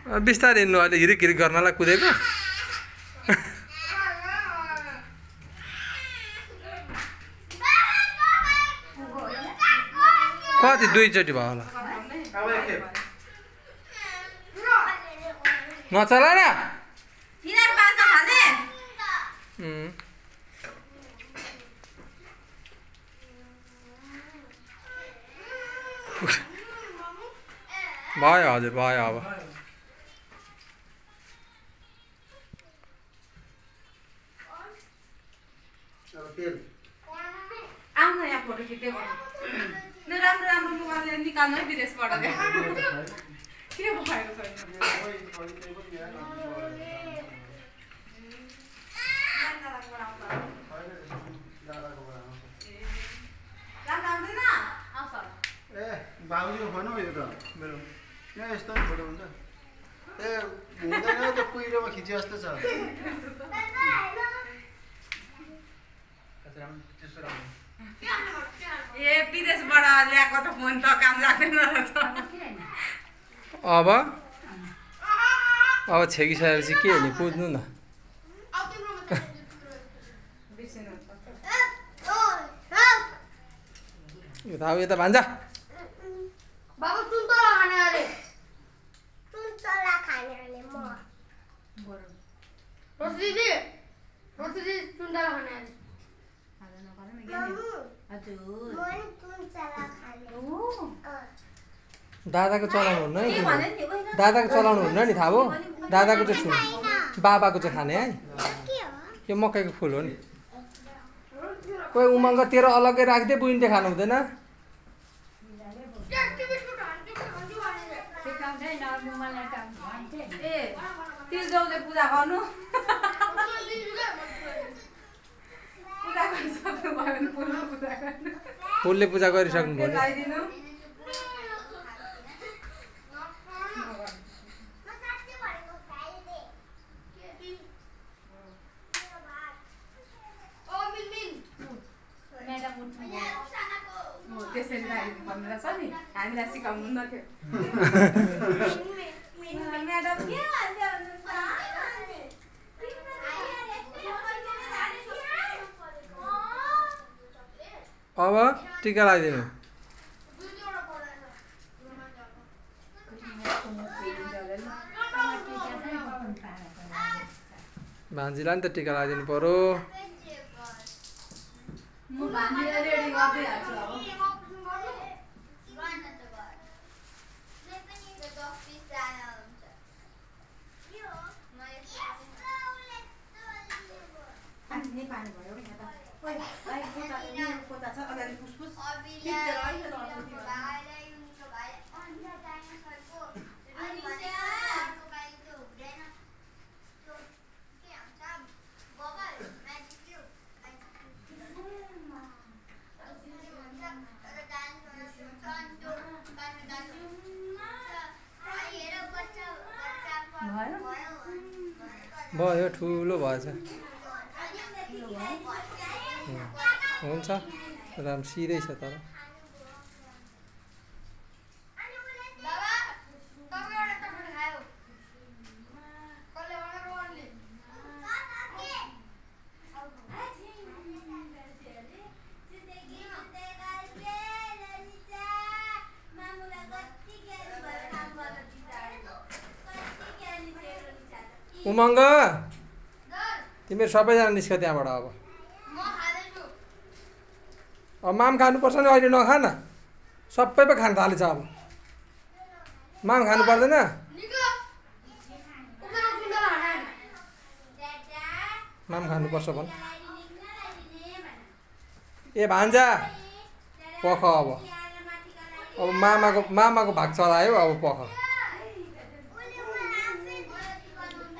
बिस्तारै हिँड्नु अहिले हिरिक हिरिक गर्नलाई कुदेको कति दुईचोटि भयो होला नचला न भयो हजुर भयो अब आउन यहाँ फोटो खिच्दै गर्नु राम्रो राम्रो लुगा निकाल्नु है विदेशबाट के भएको ए बाबुजीको फोन हो यो त मेरो यहाँ यस्तो फोटो हुन्छ ए हुँदैन त्यो कुहिरोमा खिचे जस्तो छ ए विदेशबाट ल्याएको त फोन त काम लाग्दैन रहेछ अब छेकिसकेपछि के हो नि पुज्नु न यता भान्जा बाबा सुन्तला खाने अरे सुन्तला खाने अरे म रोटी सुन्तला खाने अरे दादाको चलाउनु हुन्न है दादाको चलाउनु हुन्न नि थाहा भयो दादाको चाहिँ छु बाबाको चाहिँ खाने है यो मकैको फुल हो नि कोही उमङ्ग तेरो अलग्गै राखिदिए बुझिन्थे खानु हुँदैन ए तिलजौले पूजा गर्नु फुलले पूजा गरिसक्नु भयो त्यसरी राखिदिनु पर्ने रहेछ नि हामीलाई सिकाउनु न थियो म्याडम के अब टिका लगाइदिनु भान्जीलाई नि त टिका लगाइदिनु पर्यो भयो ठुलो भएछ हुन्छ राम्रो सिधै छ तर उमङ्ग तिमीहरू सबैजना निस्क त्यहाँबाट अब माम खानुपर्छ नि अहिले नखा न सबै पो खान थालेछ अब माम खानु पर्दैन माम खानुपर्छ भन् ए भान्जा पख अब मामाको भाग चलायो अब पख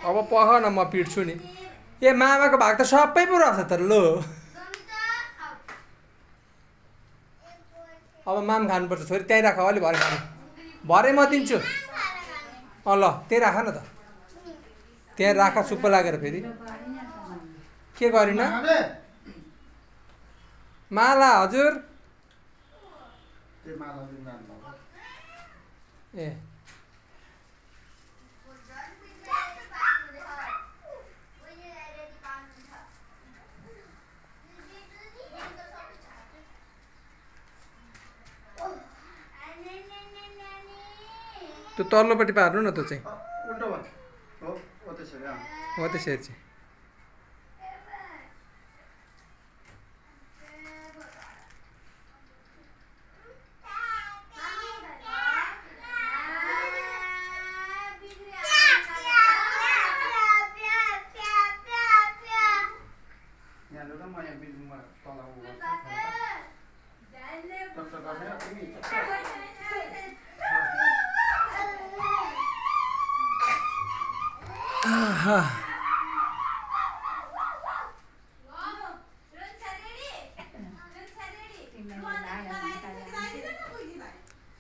अब पख न म पिट्छु नि ए मामाको भाग त सबै पो रहेछ त लो अब माम खानुपर्छ छोरी त्यहीँ राख अलि भरे खानु भरे म दिन्छु ल त्यहीँ राख न त त्यहाँ राख सुप्प लागेर फेरि के गरिन माला हजुर ए त्यो तल्लोपट्टि पार्नु न त्यो चाहिँ उल्टो भयो हो हो त्यसरी हो त्यसरी चाहिँ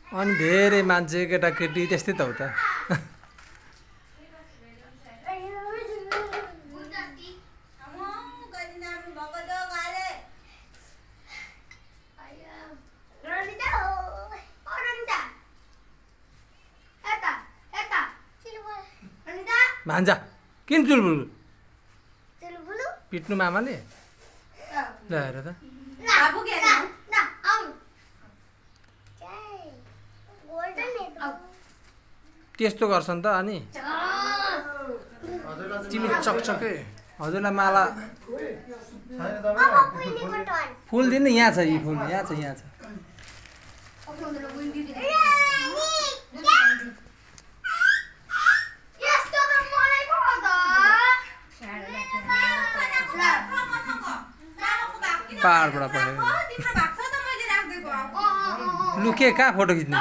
अनि धेरै मान्छे केटाकेटी त्यस्तै त हो त भान्जा किन चुलबुल पिट्नु मामाले ल हेर त त्यस्तो गर्छन् त अनि तिमी चकचकै हजुरलाई माला फुल दिनु यहाँ छ यी फुल यहाँ छ यहाँ छ पाहाडबाट पठायो लु के कहाँ फोटो खिच्ने